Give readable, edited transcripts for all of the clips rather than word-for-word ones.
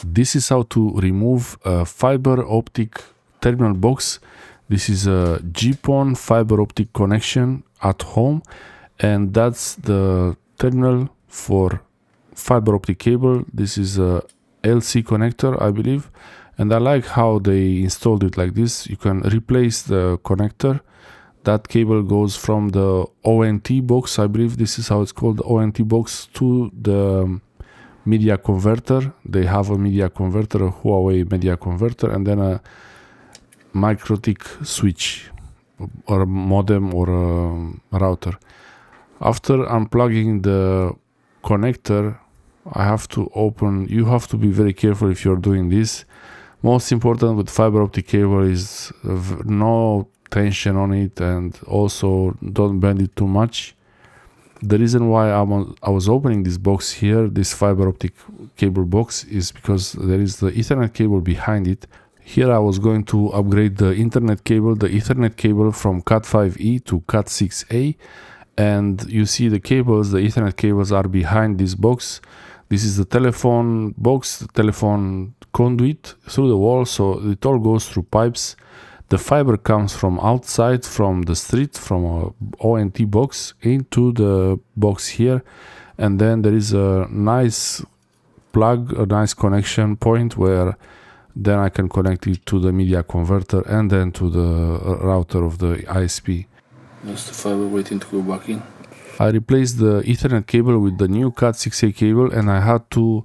This is how to remove a fiber optic terminal box. This is a GPON fiber optic connection at home, and that's the terminal for fiber optic cable. This is a LC connector, I believe, and I like how they installed it like this. You can replace the connector. That cable goes from the ONT box, I believe this is how it's called, the ONT box, to the media converter. They have a media converter, a Huawei media converter, and then a MikroTik switch or a modem or a router. After unplugging the connector, I have to open. You have to be very careful if you're doing this. Most important with fiber optic cable is no tension on it, and also don't bend it too much. The reason why I was opening this box here, this fiber optic cable box, is because there is the Ethernet cable behind it. Here I was going to upgrade the internet cable, the Ethernet cable from Cat5E to Cat6A, and you see the cables, the Ethernet cables are behind this box. This is the telephone box, the telephone conduit through the wall, so it all goes through pipes. The fiber comes from outside, from the street, from a ONT box into the box here, and then there is a nice plug, a nice connection point where then I can connect it to the media converter and then to the router of the ISP. That's the fiber waiting to go back in. I replaced the Ethernet cable with the new Cat6A cable, and I had to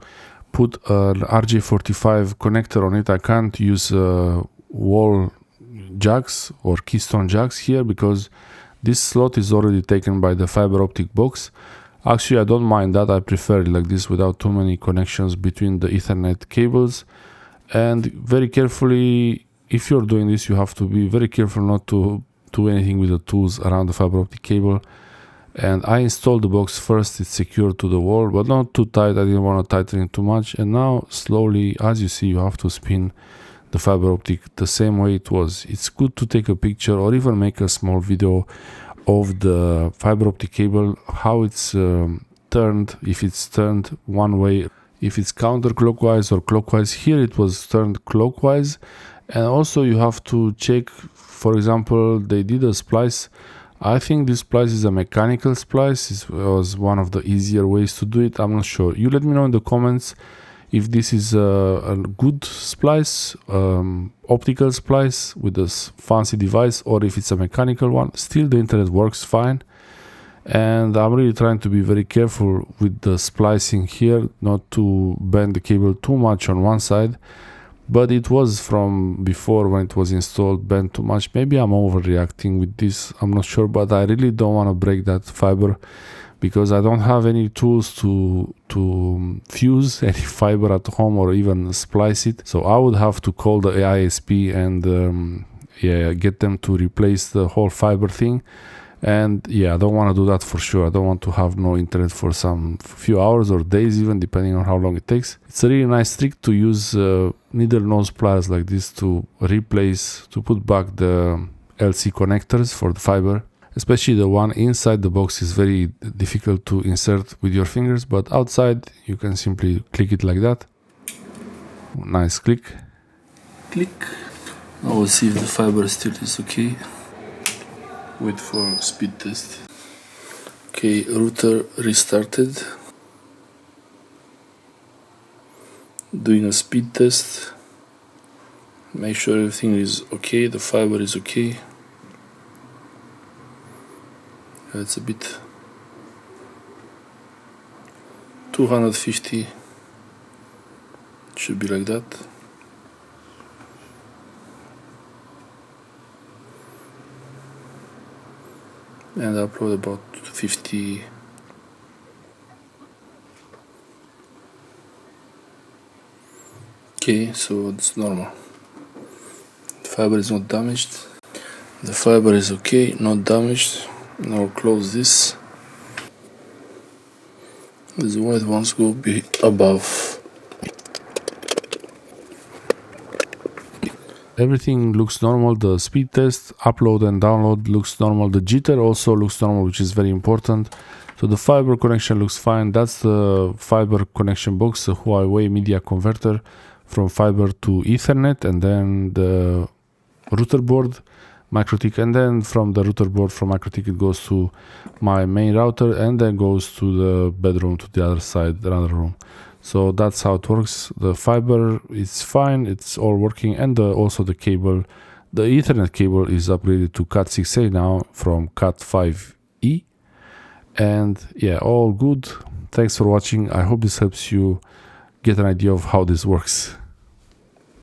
put an RJ45 connector on it. I can't use wall jacks or keystone jacks here because this slot is already taken by the fiber optic box. Actually, I don't mind that. I prefer it like this without too many connections between the Ethernet cables. And very carefully, if you're doing this, you have to be very careful not to do anything with the tools around the fiber optic cable. And I installed the box first. It's secured to the wall, but not too tight. I didn't want to tighten it too much. And now slowly, as you see, you have to spin the fiber optic the same way it was. It's good to take a picture or even make a small video of the fiber optic cable, how it's turned, if it's turned one way, if it's counterclockwise or clockwise. Here it was turned clockwise. And also you have to check, for example, they did a splice. I think this splice is a mechanical splice. It was one of the easier ways to do it. I'm not sure. You let me know in the comments if this is a good splice, optical splice with this fancy device, or if it's a mechanical one. Still, the internet works fine. And I'm really trying to be very careful with the splicing here, not to bend the cable too much on one side. But it was from before, when it was installed, bent too much. Maybe I'm overreacting with this, I'm not sure, but I really don't want to break that fiber because I don't have any tools to fuse any fiber at home or even splice it. So I would have to call the ISP and get them to replace the whole fiber thing. And yeah, I don't want to do that for sure. I don't want to have no internet for some few hours or days even, depending on how long it takes. It's a really nice trick to use needle nose pliers like this to replace, to put back the LC connectors for the fiber. Especially the one inside the box is very difficult to insert with your fingers, but outside you can simply click it like that. Nice click. Click. I will see if the fiber still is okay. Wait for speed test. Okay, router restarted. Doing a speed test. Make sure everything is okay, the fiber is okay. It's a bit 250. Should be like that. And upload about 50. Okay, so it's normal. The fiber is not damaged. The fiber is okay, not damaged. Now close this. The white ones go be above. Everything looks normal. The speed test, upload and download looks normal. The jitter also looks normal, which is very important. So the fiber connection looks fine. That's the fiber connection box, the Huawei media converter from fiber to Ethernet, and then the router board, MikroTik, and then from the router board from MikroTik it goes to my main router and then goes to the bedroom, to the other side, another room. So that's how it works. The fiber is fine, it's all working, and also the cable, the Ethernet cable is upgraded to Cat6A now from Cat5E. And yeah, all good. Thanks for watching. I hope this helps you get an idea of how this works.